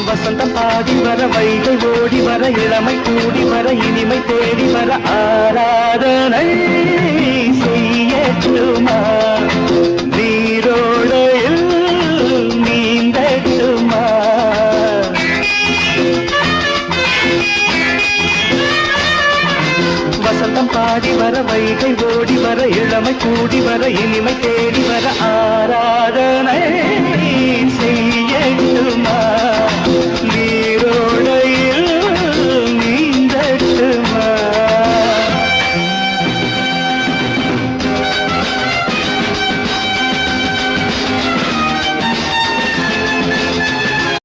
வசந்தம் பாடி வர வைகை ஓடி வர இளமை கூடி வர இனிமை தேடி வர ஆராதனை செய்யட்டுமா நீரோடையில் நீந்தட்டுமா வசந்தம் பாடி வர வைகை ஓடி வர இளமை கூடி வர இனிமை தேடி வர ஆராதனை